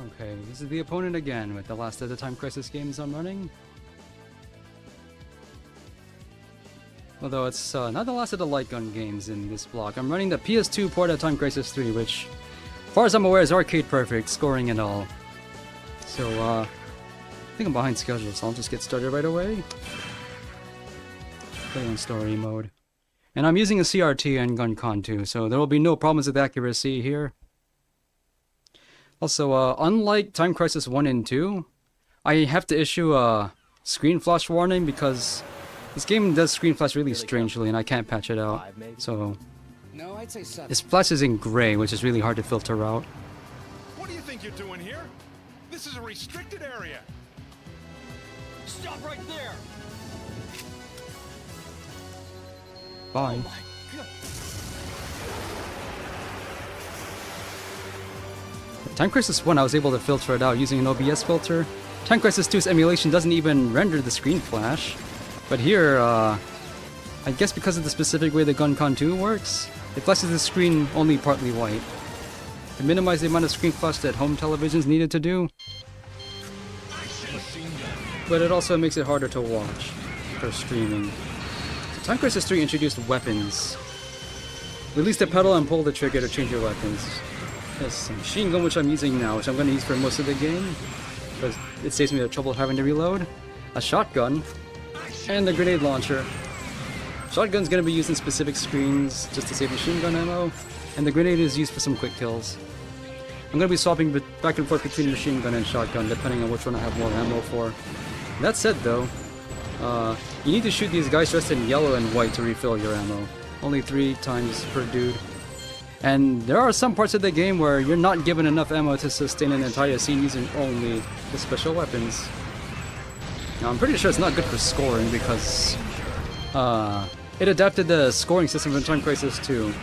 Okay, this is the opponent again with the last of the Time Crisis games I'm running. Although it's not the last of the light gun games in this block. I'm running the PS2 port of Time Crisis 3, which, as far as I'm aware, is arcade perfect, scoring and all. So, I think I'm behind schedule, so I'll just get started right away. Play on story mode. And I'm using a CRT and gun con too, so there will be no problems with accuracy here. Also, unlike Time Crisis 1 and 2, I have to issue a screen flash warning because this game does screen flash really strangely and I can't patch it out. So, it flashes in gray, which is really hard to filter out. What do you think you're doing here? This is a restricted area. Stop right there! Bye. Oh my God. Time Crisis 1, I was able to filter it out using an OBS filter. Time Crisis 2's emulation doesn't even render the screen flash. But here, I guess because of the specific way the GunCon 2 works, it flashes the screen only partly white. To minimize the amount of screen flash that home televisions needed to do. But it also makes it harder to watch for streaming. So Time Crisis 3 introduced weapons. Release the pedal and pull the trigger to change your weapons. There's a machine gun which I'm using now, which I'm going to use for most of the game, because it saves me the trouble of having to reload. A shotgun, and a grenade launcher. Shotgun's going to be used in specific screens just to save machine gun ammo, and the grenade is used for some quick kills. I'm going to be swapping back and forth between machine gun and shotgun depending on which one I have more ammo for. That said though, you need to shoot these guys dressed in yellow and white to refill your ammo. Only 3 times per dude. And there are some parts of the game where you're not given enough ammo to sustain an entire scene using only the special weapons. Now I'm pretty sure it's not good for scoring because it adapted the scoring system from Time Crisis 2.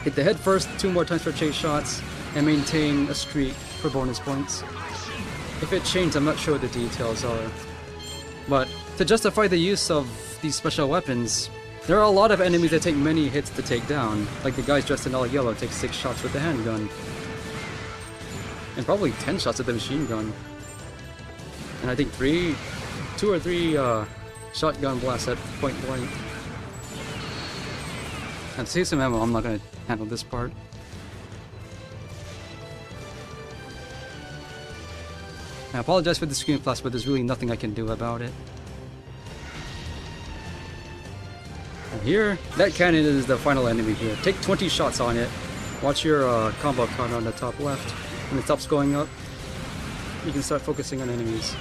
Hit the head first 2 more times for chase shots, and maintain a streak for bonus points. If it changed, I'm not sure what the details are. But to justify the use of these special weapons, there are a lot of enemies that take many hits to take down, like the guys dressed in all yellow take 6 shots with the handgun. And probably 10 shots with the machine gun. And I think 2 or 3 shotgun blasts at point blank. And to save some ammo, I'm not going to handle this part. I apologize for the screen flash, but there's really nothing I can do about it. And here, that cannon is the final enemy here. Take 20 shots on it. Watch your combo counter on the top left. When it stops going up, you can start focusing on enemies.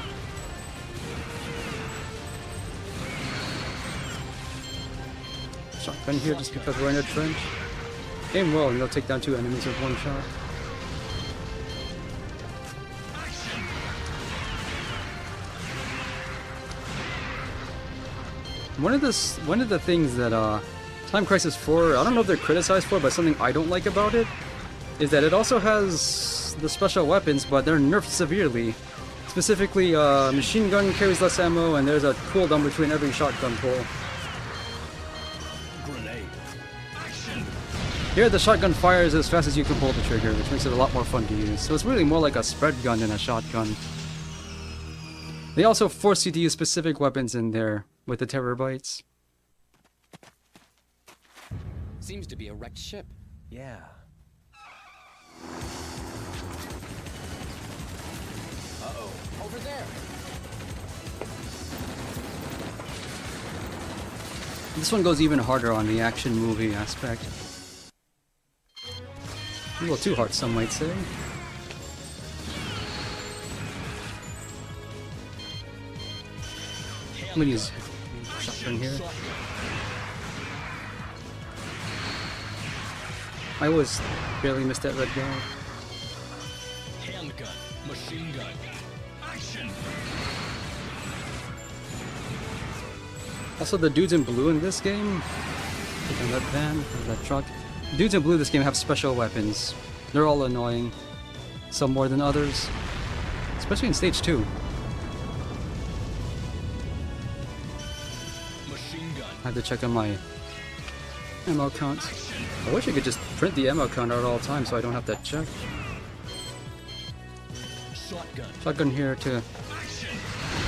Shotgun here just because we're in a trench. Aim well and you'll take down 2 enemies with 1 shot. One of the things that Time Crisis 4, I don't know if they're criticized for, but something I don't like about it is that it also has the special weapons, but they're nerfed severely. Specifically, machine gun carries less ammo, and there's a cooldown between every shotgun pull. Grenade. Action. Here, the shotgun fires as fast as you can pull the trigger, which makes it a lot more fun to use. So it's really more like a spread gun than a shotgun. They also force you to use specific weapons in there with the terror bites. Seems to be a wrecked ship. Yeah. Uh-oh. Over there. This one goes even harder on the action movie aspect. A little too hard, some might say. I'm gonna use shotgun here. I always barely missed that red guy. Handgun. Machine gun. Action. Also, the dudes in blue in this game, taking that van or that truck. Dudes in blue in this game have special weapons. They're all annoying, some more than others, especially in stage 2. I have to check on my ammo counts. I wish I could just print the ammo count at all times so I don't have to check. Shotgun. Shotgun here to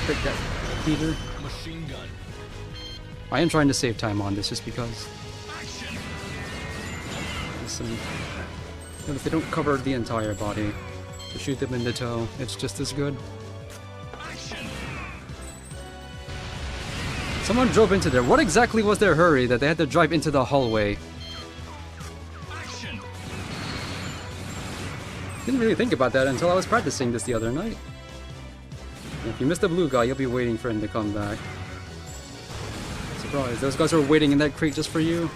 break that heater. Machine gun. I am trying to save time on this just because. Action. There's some, if they don't cover the entire body, to shoot them in the toe, it's just as good. Action. Someone drove into there. What exactly was their hurry that they had to drive into the hallway? Action. Didn't really think about that until I was practicing this the other night. If you missed the blue guy, you'll be waiting for him to come back. Surprise, those guys were waiting in that crate just for you.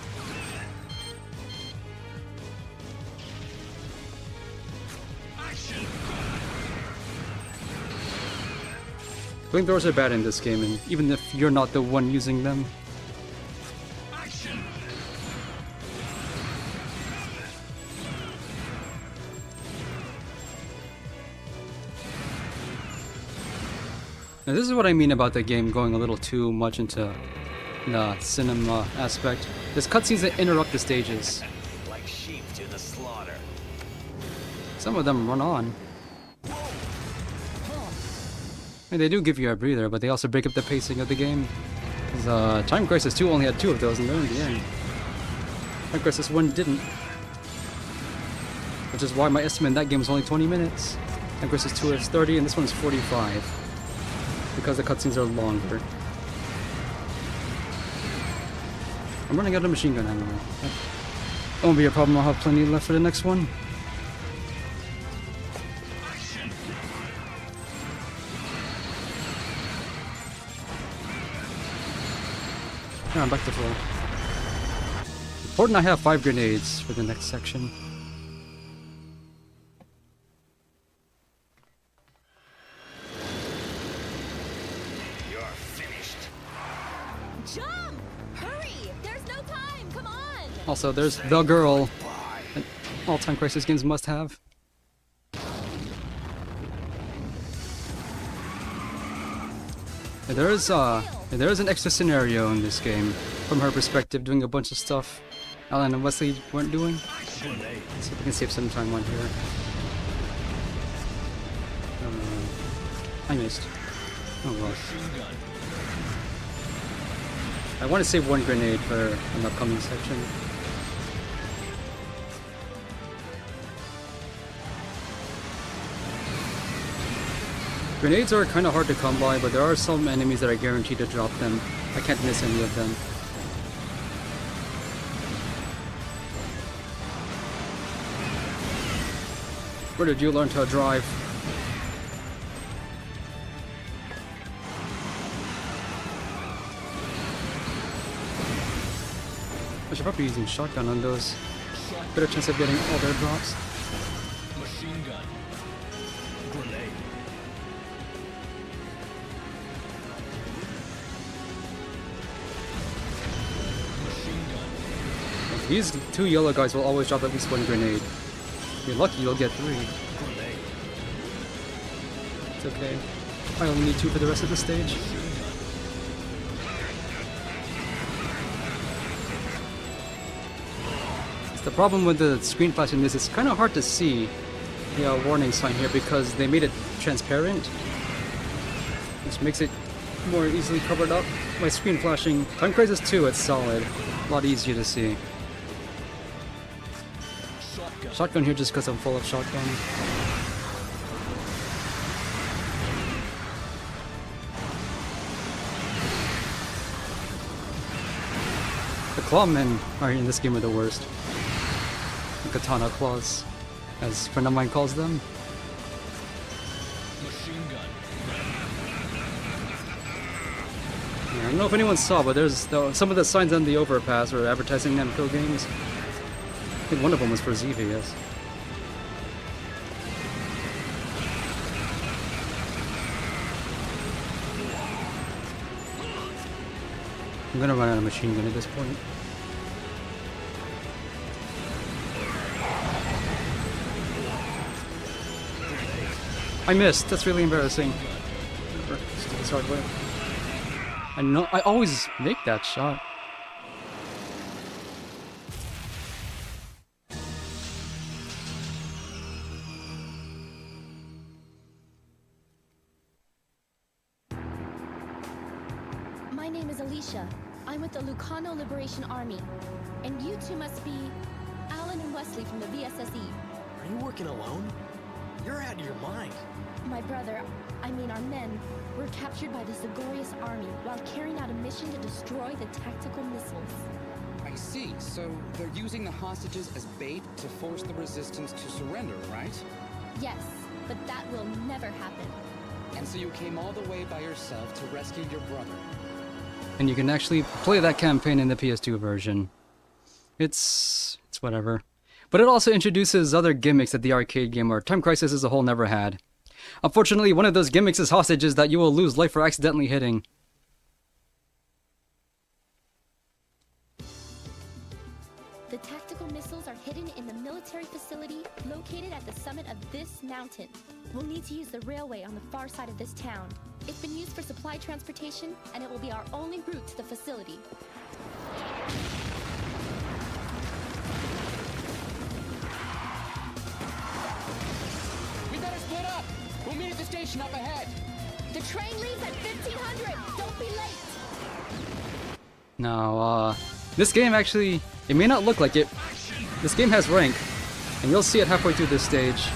Action. Flamethrowers are bad in this game, and even if you're not the one using them. Action. Now this is what I mean about the game going a little too much into the cinema aspect. There's cutscenes that interrupt the stages. Like sheep to the slaughter. Some of them run on. And they do give you a breather, but they also break up the pacing of the game. 'Cause, Time Crisis 2 only had 2 of those, and they're in the end. Time Crisis 1 didn't. Which is why my estimate in that game was only 20 minutes. Time Crisis 2 is 30, and this one's 45. Because the cutscenes are longer. I'm running out of machine gun ammo. That won't be a problem, I'll have plenty left for the next one. Yeah, I'm back to full. Important I have 5 grenades for the next section. You're finished. Jump! Hurry! There's no time! Come on! Also, there's the girl that all Time Crisis games must have. And there is an extra scenario in this game from her perspective, doing a bunch of stuff Alan and Wesley weren't doing. So we can save some time on here. I missed. Oh well. I want to save 1 grenade for an upcoming section. Grenades are kind of hard to come by, but there are some enemies that are guaranteed to drop them. I can't miss any of them. Where did you learn to drive? I should probably be using shotgun on those. Better chance of getting all their drops. Machine gun. Grenade. Machine gun. These 2 yellow guys will always drop at least 1 grenade. If you're lucky, you'll get 3. Grenade. It's okay. I only need 2 for the rest of the stage. The problem with the screen flash in this is kind of hard to see the warning sign here because they made it transparent, which makes it more easily covered up by screen flashing. Time Crisis 2, it's solid, a lot easier to see. Shotgun. Shotgun here just because I'm full of shotgun. The clawmen are in this game are the worst. The katana claws, as a friend of mine calls them. Machine gun. Yeah, I don't know if anyone saw, but there's some of the signs on the overpass were advertising Namco games. I think one of them was for ZVS. I'm gonna run out of machine gun at this point. I missed. That's really embarrassing. It's hard way. I know. I always make that shot. My name is Alicia. I'm with the Lucano Liberation Army. And you two must be Alan and Wesley from the VSSE. Are you working alone? You're out of your mind. My brother, I mean our men, were captured by the Zagorius army while carrying out a mission to destroy the tactical missiles. I see. So they're using the hostages as bait to force the resistance to surrender, right? Yes, but that will never happen. And so you came all the way by yourself to rescue your brother. And you can actually play that campaign in the PS2 version. It's whatever. But it also introduces other gimmicks that the arcade game or Time Crisis as a whole never had. Unfortunately, one of those gimmicks is hostages that you will lose life for accidentally hitting. The tactical missiles are hidden in the military facility located at the summit of this mountain. We'll need to use the railway on the far side of this town. It's been used for supply transportation, and it will be our only route to the facility. We better split up! We'll meet at the station up ahead! The train leaves at 1500! Don't be late! Now, this game actually, it may not look like it. This game has rank, and you'll see it halfway through this stage.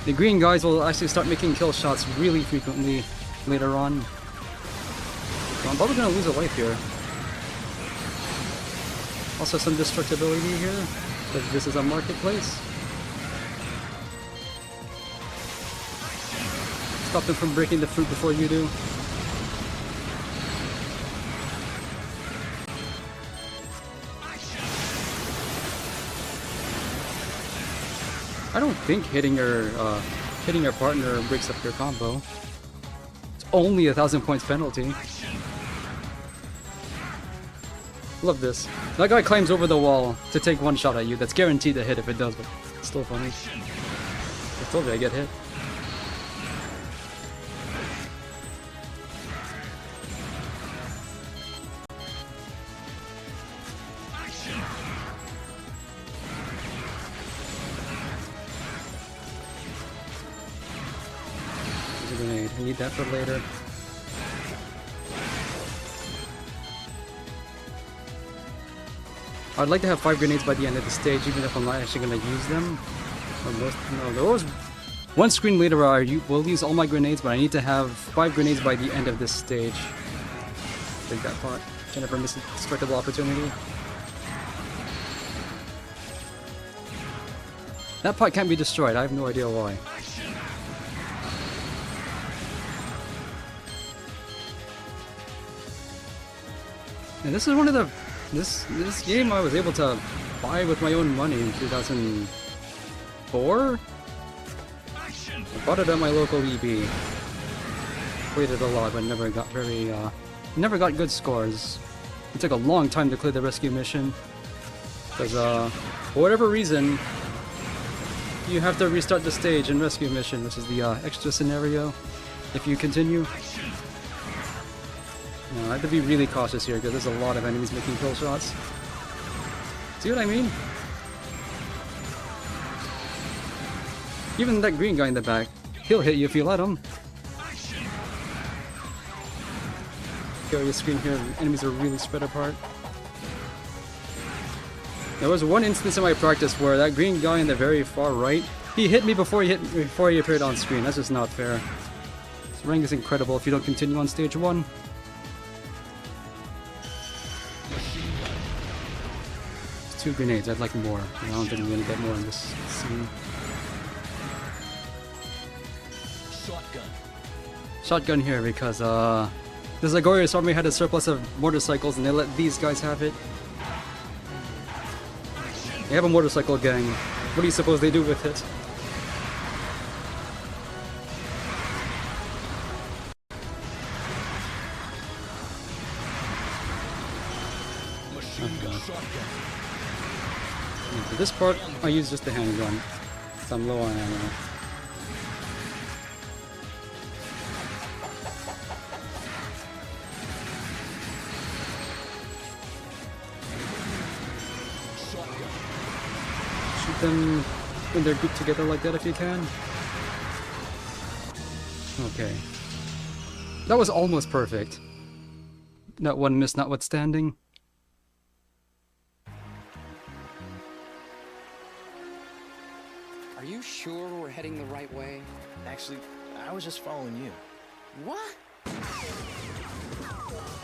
The green guys will actually start making kill shots really frequently later on. So I'm probably gonna lose a life here. Also some destructibility here, because this is a marketplace. Stop them from breaking the fruit before you do. I don't think hitting your partner breaks up your combo. It's only 1,000 points penalty. Love this. That guy climbs over the wall to take one shot at you. That's guaranteed to hit if it does, but it's still funny. I told you I get hit. Grenade. I need that for later. I'd like to have 5 grenades by the end of the stage, even if I'm not actually going to use them. No, there was one screen later where I will use all my grenades, but I need to have 5 grenades by the end of this stage. Take that part. Jennifer missed a respectable opportunity. That pot can't be destroyed. I have no idea why. And this is one of the this game I was able to buy with my own money in 2004. I bought it at my local EB. Played it a lot, but never got good scores. It took a long time to clear the rescue mission because for whatever reason you have to restart the stage in rescue mission, which is the extra scenario if you continue. No, I have to be really cautious here because there's a lot of enemies making kill shots. See what I mean? Even that green guy in the back, he'll hit you if you let him. Go your screen here, enemies are really spread apart. There was one instance in my practice where that green guy in the very far right, he hit me before he appeared on screen. That's just not fair. This rank is incredible if you don't continue on stage 1. It's 2 grenades, I'd like more. I don't think I'm gonna get more in this scene. Shotgun. Shotgun here because the Zagorius army had a surplus of motorcycles and they let these guys have it. They have a motorcycle gang. What do you suppose they do with it? Machine gun. Shotgun. And for this part, I use just the handgun. So I'm low on ammo. Shotgun. Shoot them when they're grouped together like that if you can. Okay. That was almost perfect. that one miss notwithstanding. Are you sure we're heading the right way? Actually, I was just following you. What?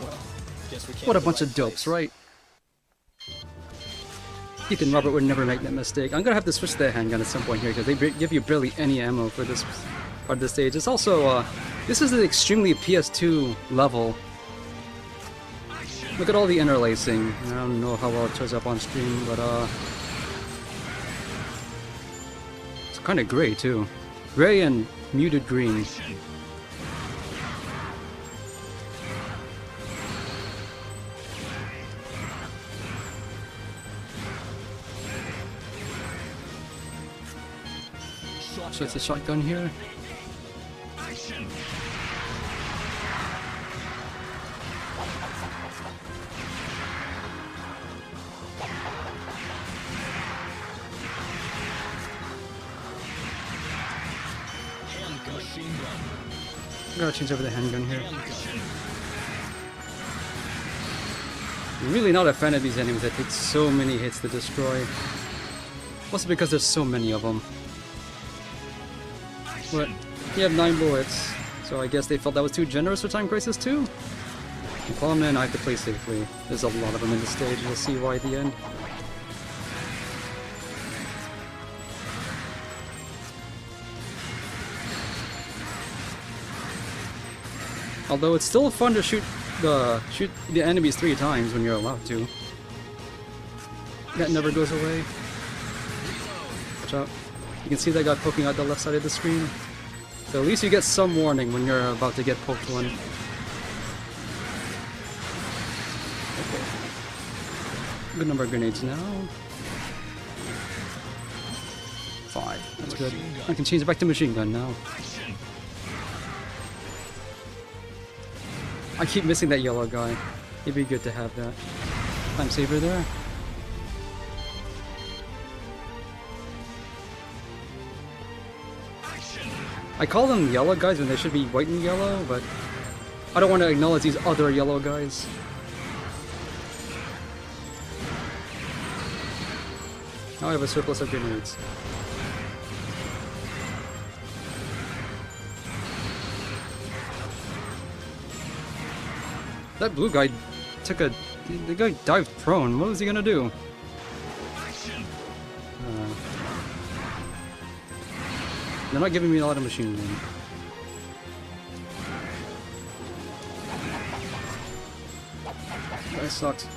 Well, guess we can't. What a bunch of dopes, right? Ethan Robert would never make that mistake. I'm gonna have to switch the handgun at some point here because they give you barely any ammo for this part of the stage. It's also, this is an extremely PS2 level. Look at all the interlacing. I don't know how well it shows up on stream, but it's kind of gray too. Gray and muted green. So it's a shotgun here. I gotta change over the handgun here. I'm really not a fan of these enemies that take so many hits to destroy. Also because there's so many of them. But you have 9 bullets, so I guess they felt that was too generous for Time Crisis 2? And Clawman, I have to play safely. There's a lot of them in the stage, we'll see why at the end. Although it's still fun to shoot the enemies 3 times when you're allowed to. That never goes away. Watch out. You can see that guy poking out the left side of the screen. So at least you get some warning when you're about to get poked one. Okay. Good number of grenades now. 5. That's good. I can change it back to machine gun now. I keep missing that yellow guy. It'd be good to have that. Time saver there. I call them yellow guys when they should be white and yellow, but I don't want to acknowledge these other yellow guys. Now I have a surplus of grenades. That blue guy took a... the guy dived prone. What was he gonna do? They're not giving me a lot of machine gun. That sucks.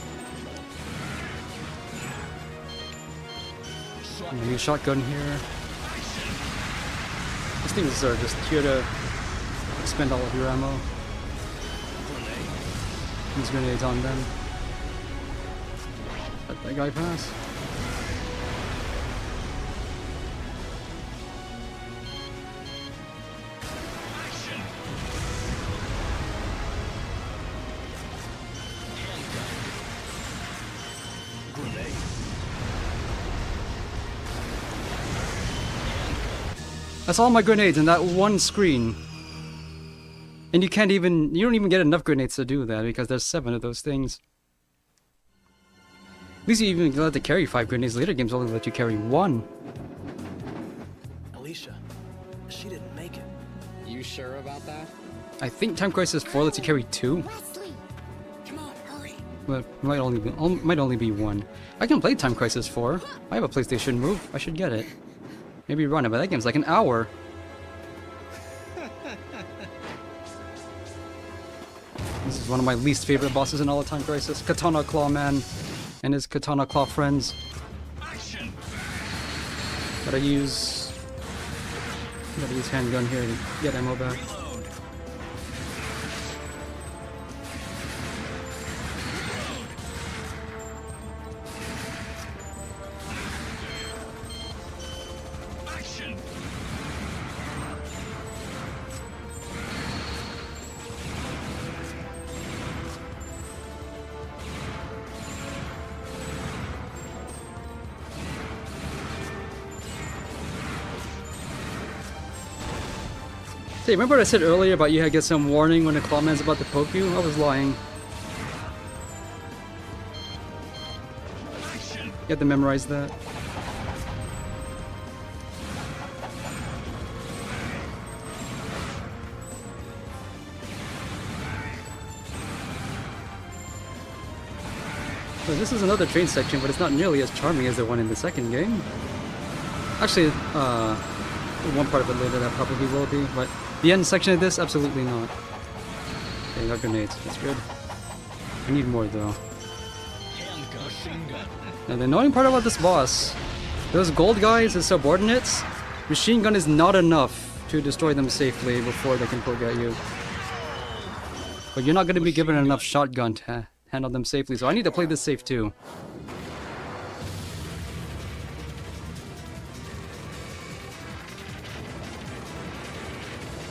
Maybe a shotgun here. These things are just here to spend all of your ammo. Use grenades on them. Let that guy pass. That's all my grenades in that one screen. And you don't even get enough grenades to do that because there's 7 of those things. At least you even allowed to carry 5 grenades. Later games only let you carry 1. Alicia, she didn't make it. You sure about that? I think Time Crisis 4 lets you carry 2. Wesley! Come on, hurry. But might only be 1. I can play Time Crisis 4. I have a PlayStation Move. I should get it. Maybe run it, but that game's like an hour. This is one of my least favorite bosses in all of Time Crisis. Katana Claw Man and his Katana Claw friends. Gotta use handgun here to get ammo back. Hey, remember what I said earlier about you had to get some warning when a Clawman's about to poke you? I was lying. You have to memorize that. So this is another train section, but it's not nearly as charming as the one in the second game. Actually, one part of it later that probably will be, but the end section of this, absolutely not. Okay, you got grenades, that's good. I need more though. Now the annoying part about this boss, those gold guys as subordinates, machine gun is not enough to destroy them safely before they can poke at you. But you're not going to be given enough shotgun to handle them safely, so I need to play this safe too.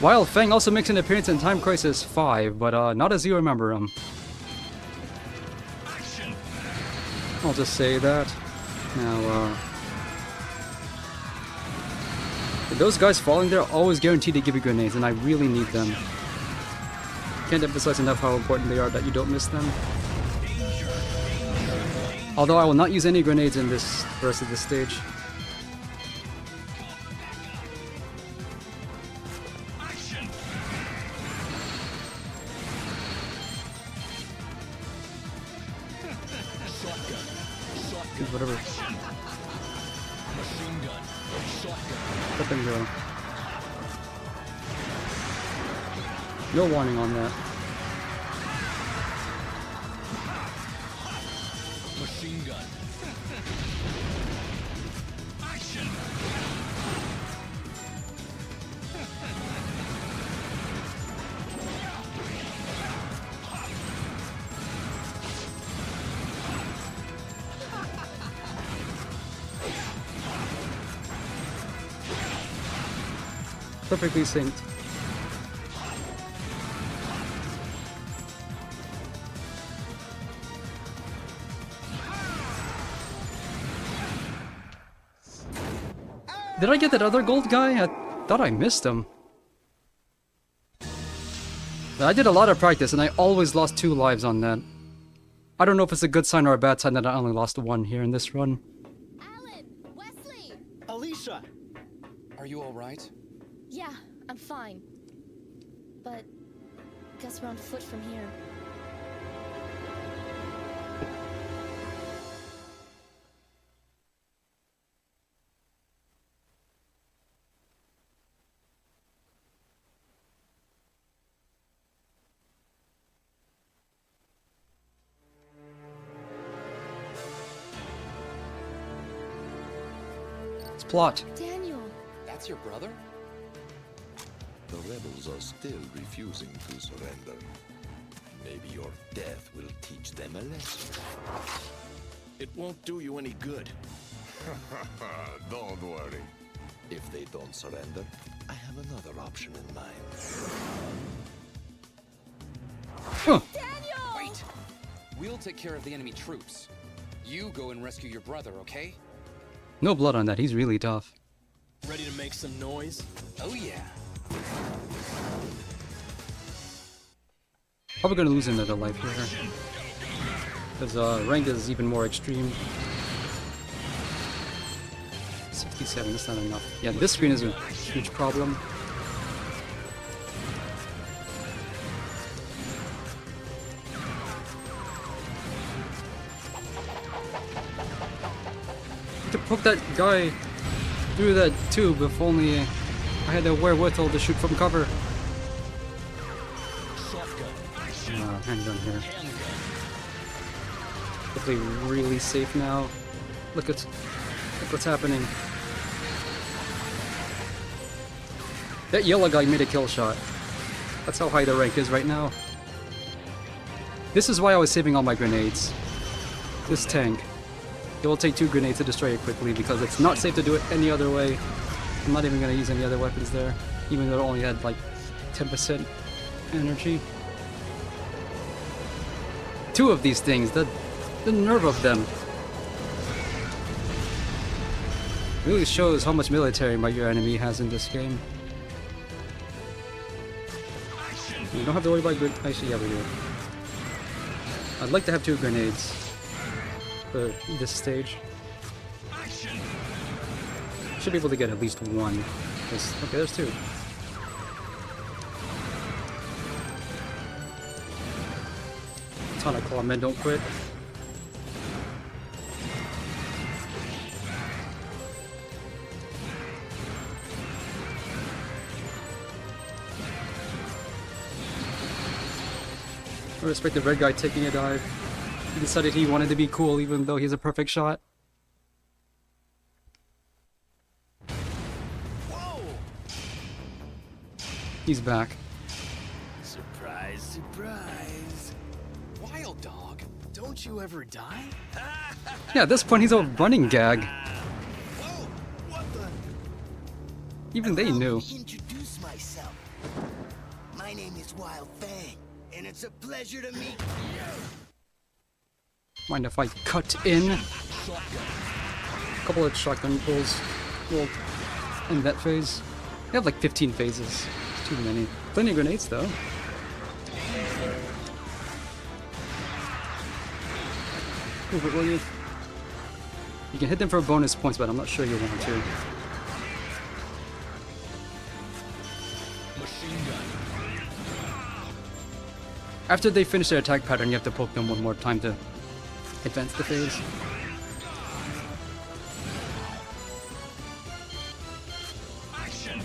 While Fang also makes an appearance in Time Crisis 5, but not as you remember him. I'll just say that. Now, those guys falling there are always guaranteed to give you grenades, and I really need them. Can't emphasize enough how important they are that you don't miss them. Although I will not use any grenades in this rest of this stage. Whatever. Let them go. No warning on that. Machine gun. Action. Perfectly synced. Did I get that other gold guy? I thought I missed him. I did a lot of practice and I always lost 2 lives on that. I don't know if it's a good sign or a bad sign that I only lost 1 here in this run. Alan! Wesley! Alicia! Are you alright? Yeah, I'm fine. But guess we're on foot from here. It's plot. Daniel! That's your brother? The rebels are still refusing to surrender. Maybe your death will teach them a lesson. It won't do you any good. Don't worry. If they don't surrender, I have another option in mind. Huh. Daniel! Wait! We'll take care of the enemy troops. You go and rescue your brother, okay? No blood on that, he's really tough. Ready to make some noise? Oh yeah. Probably gonna lose another life here. Because rank is even more extreme. 67, that's not enough. Yeah, this screen is a huge problem. I could poke that guy through that tube if only I had the wherewithal to shoot from cover. Handgun here. Hopefully really safe now. Look what's happening. That yellow guy made a kill shot. That's how high the rank is right now. This is why I was saving all my grenades. This tank. It will take 2 grenades to destroy it quickly because it's not safe to do it any other way. I'm not even going to use any other weapons there, even though it only had like 10% energy. 2 of these things, the nerve of them. Really shows how much military might your enemy has in this game. You don't have to worry about good. Actually, yeah, we do. I'd like to have 2 grenades for this stage. Should be able to get at least one. Okay, there's two. Ton of claw men don't quit. I respect the red guy taking a dive. He decided he wanted to be cool even though he's a perfect shot. Whoa! He's back. Surprise, surprise. Wild dog, don't you ever die? Yeah, at this point he's a running gag. Whoa! What the? Even they Allow knew. me to introduce myself. My name is Wild Fang, and it's a pleasure to meet you. Mind if I cut in? A couple of shotgun pulls. We'll end that phase. They have like 15 phases. It's too many. Plenty of grenades though. Move it, will you? You can hit them for bonus points, but I'm not sure you want to. After they finish their attack pattern, you have to poke them one more time to advance the phase. Action!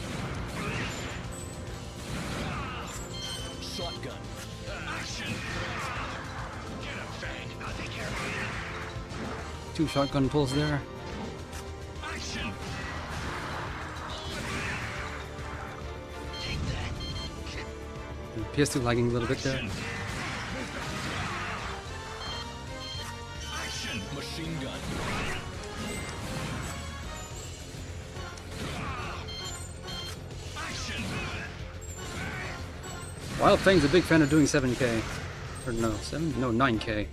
Shotgun. Action! Get him, Fang. I'll take care of Two shotgun pulls there. you. Action! PS2 lagging a little bit there. Action! Machine gun. Action! Wild Fang's a big fan of doing 7k. Or no, 9k.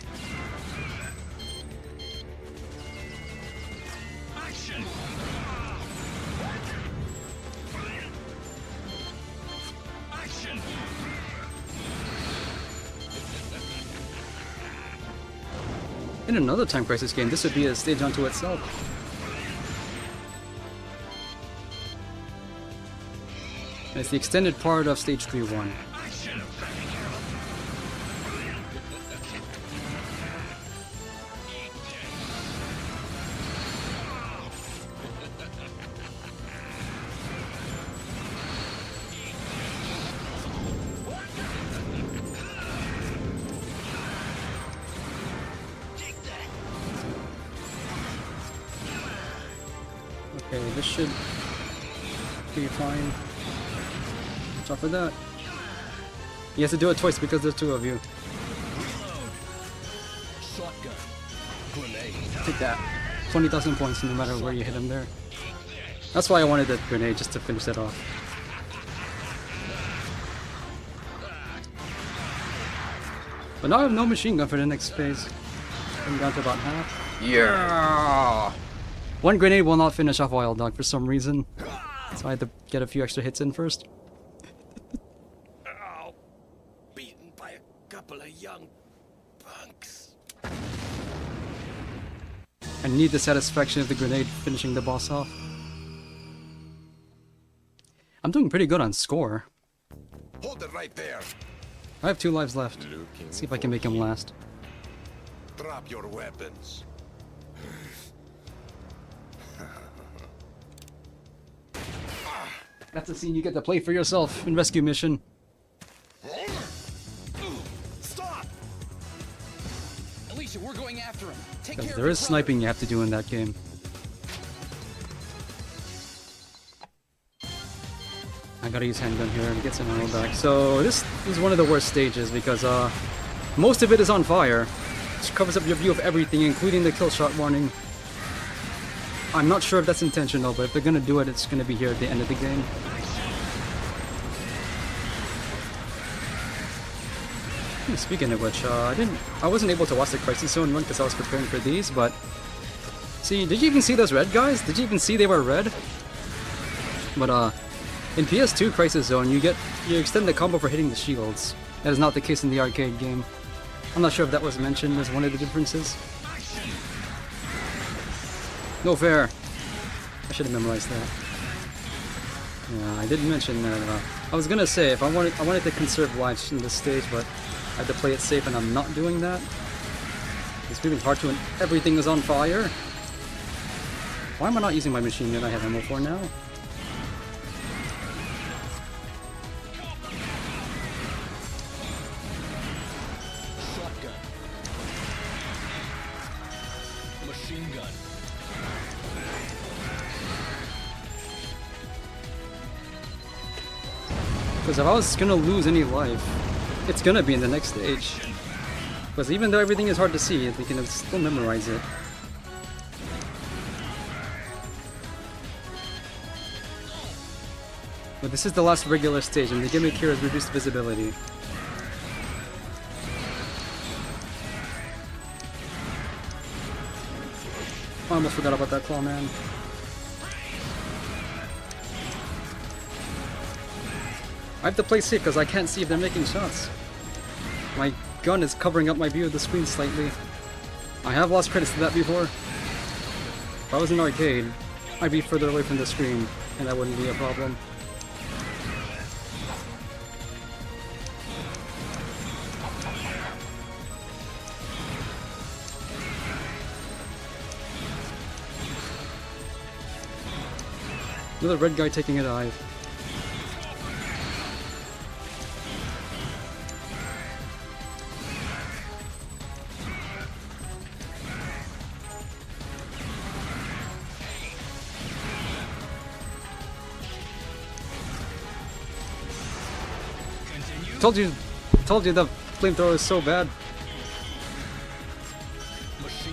Action! Action! In another Time Crisis game, this would be a stage unto itself. And it's the extended part of stage 3-1. Action! Okay, this should be fine. Watch out for that. He has to do it twice because there's two of you. Shotgun. Grenade. Take that. 20,000 points no matter where you hit him there. That's why I wanted that grenade, just to finish that off. But now I have no machine gun for the next phase. I'm down to about half. Yeah! One grenade will not finish off Wild Dog for some reason. So I had to get a few extra hits in first. Ow. Beaten by a couple of young punks. I need the satisfaction of the grenade finishing the boss off. I'm doing pretty good on score. Hold it right there. I have 2 lives left. Looking See if I can make him last. Drop your weapons. That's a scene you get to play for yourself in Rescue Mission. Stop! Alicia, we're going after him. Take Because care there of is your sniping you have to do in that game. I gotta use handgun here to get some ammo back. So this is one of the worst stages because most of it is on fire, which covers up your view of everything, including the kill shot warning. I'm not sure if that's intentional, but if they're gonna do it, it's gonna be here at the end of the game. Speaking of which, I wasn't able to watch the Crisis Zone run because I was preparing for these, but see, did you even see those red guys? Did you even see they were red? But in PS2 Crisis Zone, you extend the combo for hitting the shields. That is not the case in the arcade game. I'm not sure if that was mentioned as one of the differences. No fair. I should have memorized that. Yeah, I did mention that. I was gonna say if I wanted to conserve lives in this stage, but I had to play it safe, and I'm not doing that. It's really hard to when everything is on fire. Why am I not using my machine gun I have ammo for now? Shotgun. Machine gun. Because if I was gonna lose any life, it's gonna be in the next stage. Because even though everything is hard to see, we can still memorize it. But this is the last regular stage, and the gimmick here is reduced visibility. I almost forgot about that claw man. I have to play safe because I can't see if they're making shots. My gun is covering up my view of the screen slightly. I have lost credits to that before. If I was in an arcade, I'd be further away from the screen, and that wouldn't be a problem. Another red guy taking a dive. Told you the flamethrower is so bad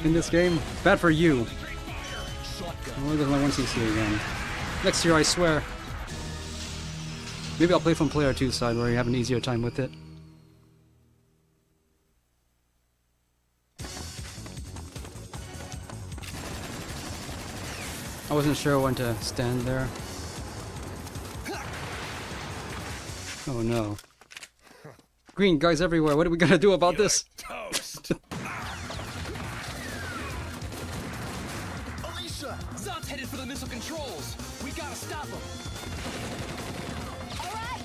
in this game. Bad for you. Oh, there's my 1cc again. Next year, I swear. Maybe I'll play from player 2 side where you have an easier time with it. I wasn't sure when to stand there. Oh no. Green guys everywhere, what are we gonna do about this? Toast. Alicia! Zod's headed for the missile controls! We gotta stop him! Alright!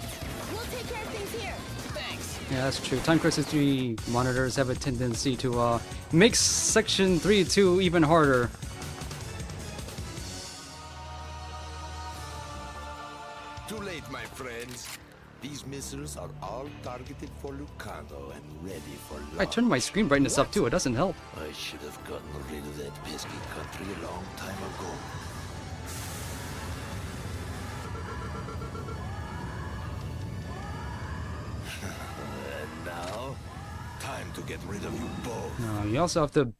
We'll take care of things here! Thanks! Yeah, that's true. Time Crisis 3 monitors have a tendency to make Section 3-2 even harder. Too late, my friends. These missiles are all targeted for Lucano and ready for launch. I turned my screen brightness up too, it doesn't help. I should have gotten rid of that pesky country a long time ago. And now, time to get rid of you both. No, you also have to...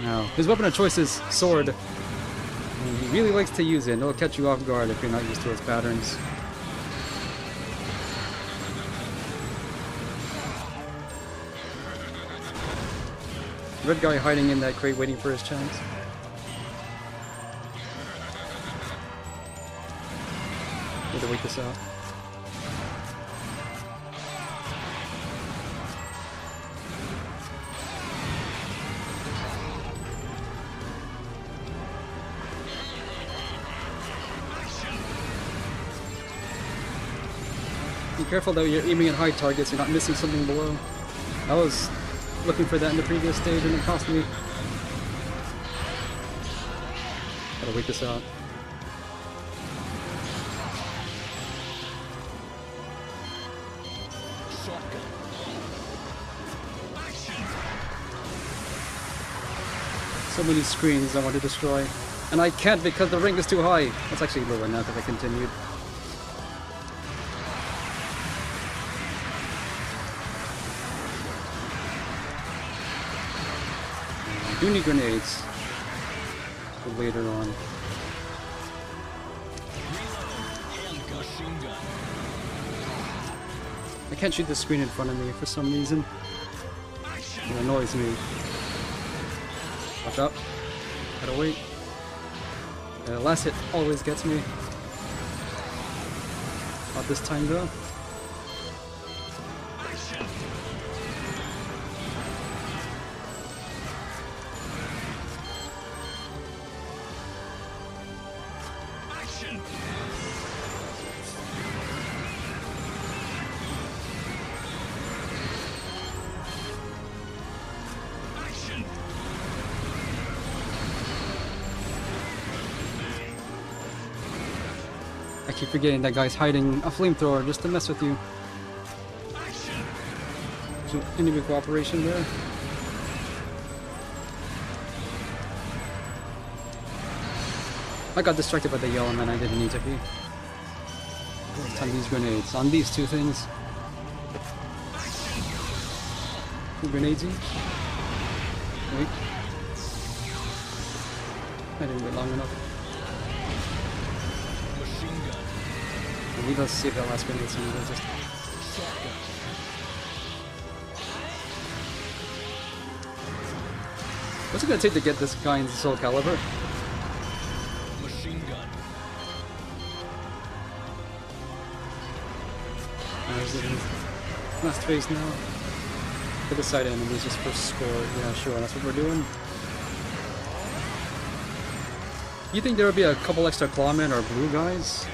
No, his weapon of choice is sword. And he really likes to use it, and it'll catch you off guard if you're not used to its patterns. Red guy hiding in that crate waiting for his chance. Need to wait this out. Be careful though, you're aiming at high targets, you're not missing something below. I was looking for that in the previous stage and it cost me. Gotta wait this out. So many screens I want to destroy. And I can't because the rank is too high. It's actually lower now because I continued. I do need grenades for later on. I can't shoot the screen in front of me for some reason. It annoys me. Watch out. Gotta wait. The last hit always gets me. Not this time though. keep forgetting that guy's hiding a flamethrower just to mess with you. So enemy cooperation there. I got distracted by the yell and then I didn't need to be. It's on these grenades. On these two things. 2 grenades each. Wait. I didn't wait long enough. Maybe let's see if that last grenade is just... What's it gonna take to get this guy into Soul Calibur? Machine gun. Is it in last phase now? For the side enemies just for score. Yeah, sure, that's what we're doing. You think there would be a couple extra clawmen or blue guys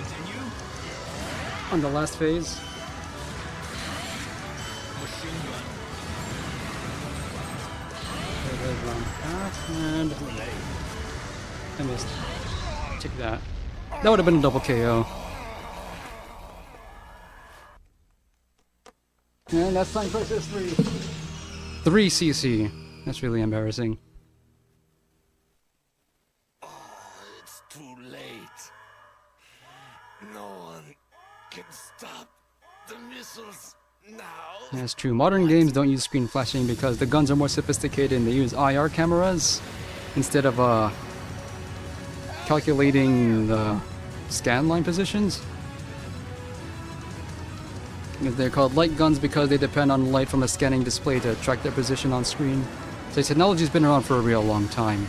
on the last phase? Machine gun. And I missed. Take that. That would have been a double KO. And that's Time Crisis 3. 3 CC. That's really embarrassing. It's too late. No one can stop the missiles now. That's true. Modern games don't use screen flashing because the guns are more sophisticated and they use IR cameras instead of calculating the scan line positions. They're called light guns because they depend on light from a scanning display to track their position on screen. So this technology's been around for a real long time.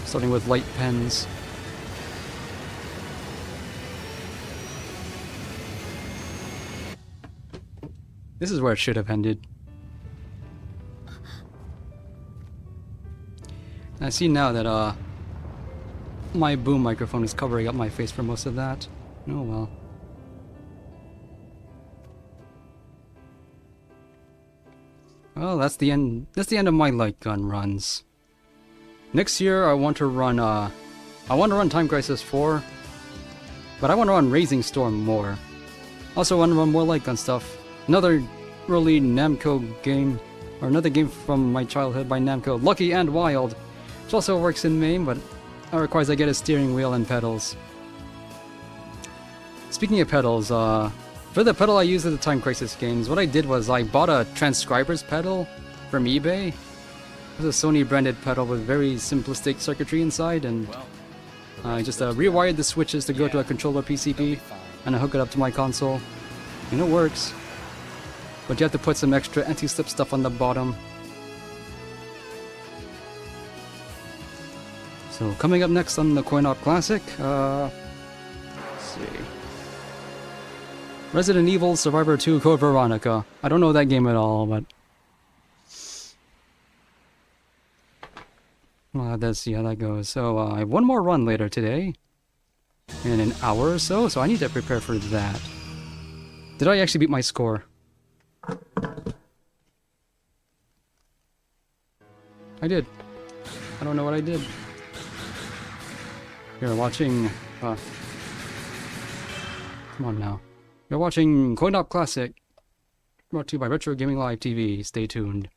Starting with light pens. This is where it should have ended. I see now that my boom microphone is covering up my face for most of that. Oh well. Well, that's the end. That's the end of my light gun runs. Next year, I want to run. I want to run Time Crisis 4, but I want to run Raising Storm more. Also, want to run more light gun stuff. Another early Namco game, or another game from my childhood by Namco, Lucky and Wild, which also works in MAME, but that requires I get a steering wheel and pedals. Speaking of pedals, for the pedal I used at the Time Crisis games, what I did was I bought a transcriber's pedal from eBay. It was a Sony branded pedal with very simplistic circuitry inside, and I just rewired the switches to go to a controller PCB, and I hook it up to my console, and it works. But you have to put some extra anti-slip stuff on the bottom. So coming up next on the Coin-Op Classic, let's see. Resident Evil Survivor 2 Code Veronica. I don't know that game at all, but well, let's see how that goes. So I have one more run later today, in an hour or so, so I need to prepare for that. Did I actually beat my score? I did. I don't know what I did. You're watching... come on now. You're watching Coin-Op Classic, brought to you by Retro Gaming Live TV. Stay tuned.